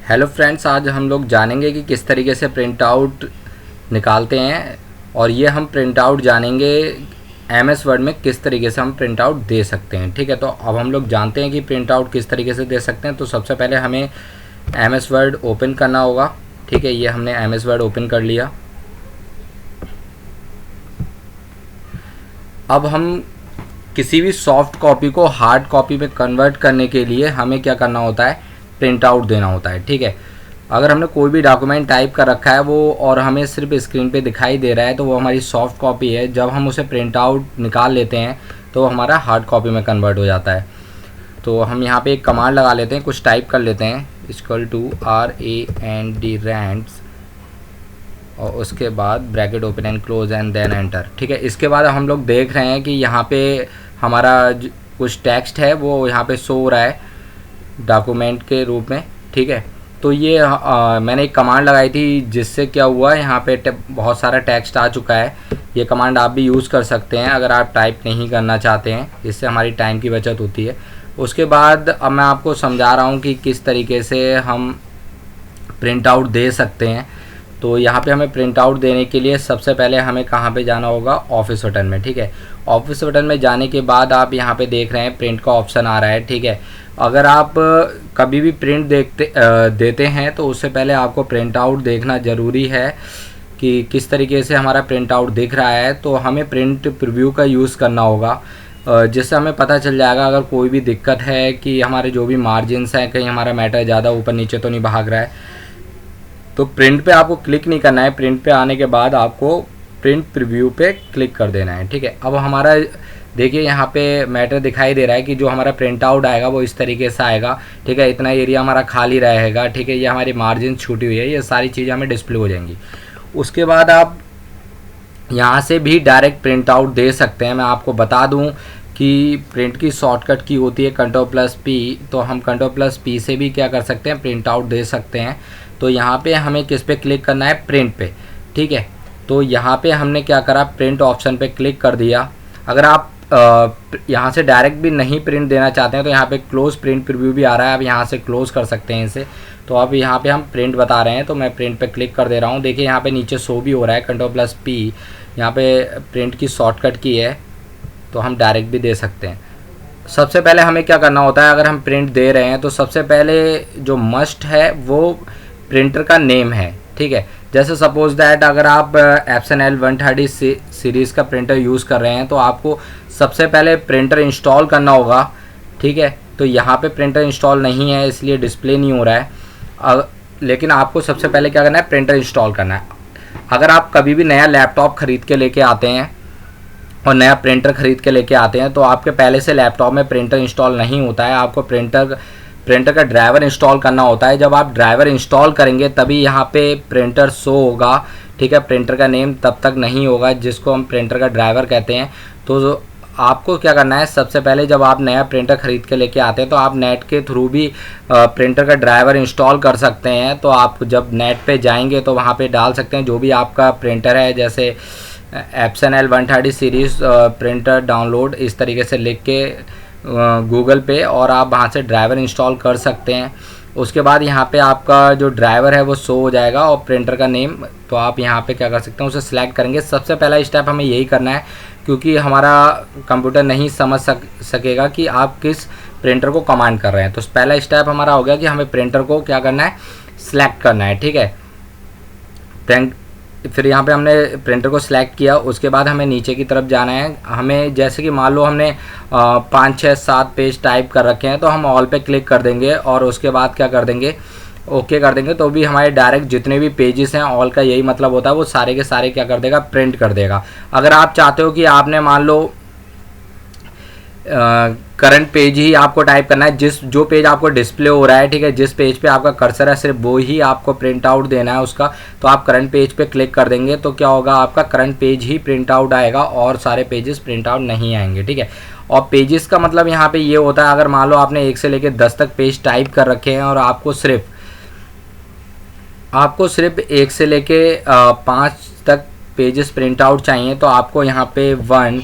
Hello friends, आज हम लोग जानेंगे कि किस तरीके से प्रिंट आउट निकालते हैं और ये हम प्रिंट आउट जानेंगे एमएस वर्ड में किस तरीके से हम प्रिंट आउट दे सकते हैं। ठीक है, तो अब हम लोग जानते हैं कि प्रिंट आउट किस तरीके से दे सकते हैं। तो सबसे पहले हमें एमएस वर्ड ओपन करना होगा। ठीक है, ये हमने एमएस वर्ड ओपन कर लिया। अब हम किसी भी सॉफ्ट कॉपी को हार्ड कॉपी में कन्वर्ट करने के लिए हमें क्या करना होता है, प्रिंट आउट देना होता है। ठीक है, अगर हमने कोई भी डॉक्यूमेंट टाइप कर रखा है वो और हमें सिर्फ स्क्रीन पे दिखाई दे रहा है तो वो हमारी सॉफ्ट कॉपी है। जब हम उसे प्रिंट आउट निकाल लेते हैं तो वो हमारा हार्ड कॉपी में कन्वर्ट हो जाता है। तो हम यहाँ पे एक कमांड लगा लेते हैं, कुछ टाइप कर लेते हैं, =RAND और उसके बाद bracket open and close and then enter. ठीक है, इसके बाद हम लोग देख रहे हैं कि यहाँ पे हमारा कुछ टेक्स्ट है वो यहाँ पे शो हो रहा है डॉक्यूमेंट के रूप में। ठीक है, तो ये मैंने एक कमांड लगाई थी जिससे क्या हुआ, यहाँ पे बहुत सारा टेक्स्ट आ चुका है। ये कमांड आप भी यूज़ कर सकते हैं अगर आप टाइप नहीं करना चाहते हैं, इससे हमारी टाइम की बचत होती है। उसके बाद अब मैं आपको समझा रहा हूँ कि किस तरीके से हम प्रिंट आउट दे सकते हैं। तो यहाँ पे हमें प्रिंट आउट देने के लिए सबसे पहले हमें कहाँ पे जाना होगा, ऑफिस बटन में। ठीक है, ऑफिस बटन में जाने के बाद आप यहाँ पे देख रहे हैं प्रिंट का ऑप्शन आ रहा है। ठीक है, अगर आप कभी भी प्रिंट देते हैं तो उससे पहले आपको प्रिंट आउट देखना ज़रूरी है कि किस तरीके से हमारा प्रिंट आउट दिख रहा है। तो हमें प्रिंट प्रीव्यू का यूज़ करना होगा, जिससे हमें पता चल जाएगा अगर कोई भी दिक्कत है कि हमारे जो भी मार्जिन्स हैं कहीं हमारा मैटर ज़्यादा ऊपर नीचे तो नहीं भाग रहा है। तो प्रिंट पे आपको क्लिक नहीं करना है, प्रिंट पे आने के बाद आपको प्रिंट प्रीव्यू पे क्लिक कर देना है। ठीक है, अब हमारा देखिए यहाँ पे मैटर दिखाई दे रहा है कि जो हमारा प्रिंट आउट आएगा वो इस तरीके से आएगा। ठीक है, इतना एरिया हमारा खाली रहेगा। ठीक है, ये हमारी मार्जिन छूटी हुई है, ये सारी चीज़ें हमें डिस्प्ले हो जाएंगी। उसके बाद आप यहाँ से भी डायरेक्ट प्रिंट आउट दे सकते हैं। मैं आपको बता दूँ कि प्रिंट की शॉर्टकट की होती है Ctrl+P, तो हम Ctrl+P से भी क्या कर सकते हैं, प्रिंट आउट दे सकते हैं। तो यहाँ पे हमें किस पे क्लिक करना है, प्रिंट पे। ठीक है, तो यहाँ पे हमने क्या करा, प्रिंट ऑप्शन पे क्लिक कर दिया। अगर आप यहाँ से डायरेक्ट भी नहीं प्रिंट देना चाहते हैं तो यहाँ पे क्लोज प्रिंट प्रीव्यू भी आ रहा है, आप यहाँ से क्लोज कर सकते हैं इसे। तो अब यहाँ पे हम प्रिंट बता रहे हैं तो मैं प्रिंट पे क्लिक कर दे रहा हूँ। देखिए यहाँ पे नीचे शो भी हो रहा है Ctrl+P, यहाँ पे प्रिंट की शॉर्टकट की है, तो हम डायरेक्ट भी दे सकते हैं। सबसे पहले हमें क्या करना होता है, अगर हम प्रिंट दे रहे हैं तो सबसे पहले जो मस्ट है वो प्रिंटर का नेम है। ठीक है, जैसे सपोज दैट अगर आप एप्सन L130 सीरीज़ का प्रिंटर यूज़ कर रहे हैं तो आपको सबसे पहले प्रिंटर इंस्टॉल करना होगा। ठीक है, तो यहाँ पे प्रिंटर इंस्टॉल नहीं है इसलिए डिस्प्ले नहीं हो रहा है। लेकिन आपको सबसे पहले क्या करना है, प्रिंटर इंस्टॉल करना है। अगर आप कभी भी नया लैपटॉप ख़रीद के लेके आते हैं और नया प्रिंटर ख़रीद के लेके आते हैं तो आपके पहले से लैपटॉप में प्रिंटर इंस्टॉल नहीं होता है, आपको प्रिंटर का ड्राइवर इंस्टॉल करना होता है। जब आप ड्राइवर इंस्टॉल करेंगे तभी यहाँ पे प्रिंटर शो होगा। ठीक है, प्रिंटर का नेम तब तक नहीं होगा जिसको हम प्रिंटर का ड्राइवर कहते हैं। तो आपको क्या करना है, सबसे पहले जब आप नया प्रिंटर ख़रीद के लेके आते हैं तो आप नेट के थ्रू भी प्रिंटर का ड्राइवर इंस्टॉल कर सकते हैं। तो आप जब नेट पे जाएंगे तो वहाँ पे डाल सकते हैं जो भी आपका प्रिंटर है, जैसे Epson L130 series printer download, इस तरीके से लिख के गूगल पे, और आप वहाँ से ड्राइवर इंस्टॉल कर सकते हैं। उसके बाद यहाँ पे आपका जो ड्राइवर है वो शो हो जाएगा और प्रिंटर का नेम, तो आप यहाँ पे क्या कर सकते हैं, उसे सिलेक्ट करेंगे। सबसे पहला स्टेप हमें यही करना है क्योंकि हमारा कंप्यूटर नहीं समझ सकेगा कि आप किस प्रिंटर को कमांड कर रहे हैं। तो पहला स्टेप हमारा हो गया कि हमें प्रिंटर को क्या करना है, सिलेक्ट करना है। ठीक है, फिर यहाँ पे हमने प्रिंटर को सिलेक्ट किया। उसके बाद हमें नीचे की तरफ जाना है। हमें जैसे कि मान लो हमने 5, 6, 7 पेज टाइप कर रखे हैं तो हम ऑल पे क्लिक कर देंगे और उसके बाद क्या कर देंगे, ओके कर देंगे। तो भी हमारे डायरेक्ट जितने भी पेजेस हैं, ऑल का यही मतलब होता है, वो सारे के सारे क्या कर देगा, प्रिंट कर देगा। अगर आप चाहते हो कि आपने मान लो करंट पेज ही आपको टाइप करना है, जो पेज आपको डिस्प्ले हो रहा है, ठीक है, जिस पेज पे आपका कर्सर है सिर्फ वो ही आपको प्रिंट आउट देना है उसका, तो आप करंट पेज पे क्लिक कर देंगे तो क्या होगा, आपका करंट पेज ही प्रिंट आउट आएगा और सारे पेजेस प्रिंट आउट नहीं आएंगे। ठीक है, और पेजेस का मतलब यहाँ पे ये होता है, अगर मान लो आपने 1 से लेकर 10 तक पेज टाइप कर रखे हैं और आपको सिर्फ 1 से लेके 5 तक पेजेस प्रिंट आउट चाहिए तो आपको यहाँ पे 1,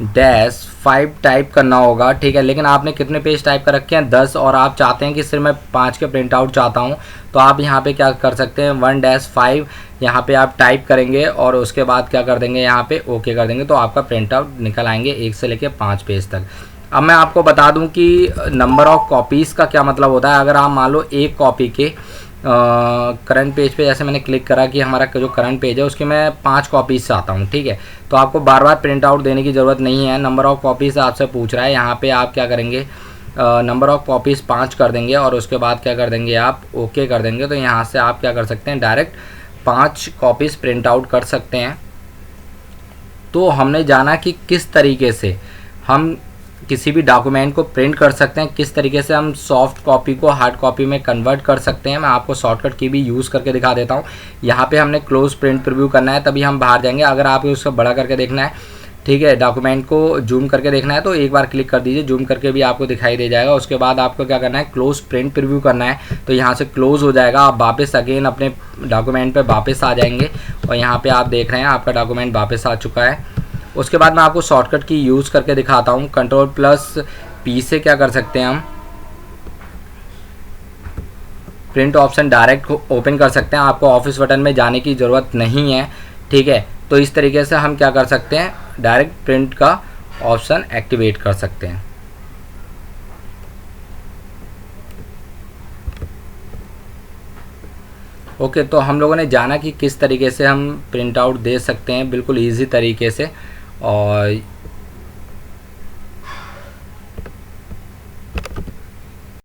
-5 टाइप करना होगा, ठीक है। लेकिन आपने कितने पेज टाइप कर रखे हैं, 10, और आप चाहते हैं कि सिर्फ मैं 5 के प्रिंट आउट चाहता हूँ, तो आप यहाँ पे क्या कर सकते हैं, 1-5 यहाँ पे आप टाइप करेंगे और उसके बाद क्या कर देंगे, यहाँ पे ओके कर देंगे, तो आपका प्रिंट आउट निकल आएंगे 1 से लेके 5 पेज तक। अब मैं आपको बता दूं कि नंबर ऑफ कॉपीज़ का क्या मतलब होता है। अगर आप मान लो एक कॉपी के करंट पेज पे जैसे मैंने क्लिक करा कि हमारा जो करंट पेज है उसके मैं 5 कॉपीज़ चाहता हूँ, ठीक है, तो आपको बार बार प्रिंट आउट देने की ज़रूरत नहीं है। नंबर ऑफ़ कॉपीज़ आपसे पूछ रहा है, यहाँ पे आप क्या करेंगे, नंबर ऑफ़ कॉपीज़ 5 कर देंगे और उसके बाद क्या कर देंगे, आप ओके कर देंगे। तो यहाँ से आप क्या कर सकते हैं, डायरेक्ट 5 कॉपीज़ प्रिंट आउट कर सकते हैं। तो हमने जाना कि किस तरीके से हम किसी भी डॉक्यूमेंट को प्रिंट कर सकते हैं, किस तरीके से हम सॉफ्ट कॉपी को हार्ड कॉपी में कन्वर्ट कर सकते हैं। मैं आपको शॉर्टकट की भी यूज़ करके दिखा देता हूँ। यहाँ पे हमने क्लोज प्रिंट प्रीव्यू करना है, तभी हम बाहर जाएंगे। अगर आप उसको बड़ा करके देखना है, ठीक है, डॉक्यूमेंट को जूम करके देखना है, तो एक बार क्लिक कर दीजिए, जूम करके भी आपको दिखाई दे जाएगा। उसके बाद आपको क्या करना है, क्लोज प्रिंट प्रीव्यू करना है, तो यहाँ से क्लोज हो जाएगा। आप वापस अगेन अपने डॉक्यूमेंट पे वापस आ जाएंगे और यहाँ पे आप देख रहे हैं आपका डॉक्यूमेंट वापस आ चुका है। उसके बाद मैं आपको शॉर्टकट की यूज़ करके दिखाता हूँ। Ctrl+P से क्या कर सकते हैं, हम प्रिंट ऑप्शन डायरेक्ट ओपन कर सकते हैं। आपको ऑफिस बटन में जाने की ज़रूरत नहीं है, ठीक है। तो इस तरीके से हम क्या कर सकते हैं, डायरेक्ट प्रिंट का ऑप्शन एक्टिवेट कर सकते हैं। ओके, तो हम लोगों ने जाना कि किस तरीके से हम प्रिंट आउट दे सकते हैं बिल्कुल ईजी तरीके से। और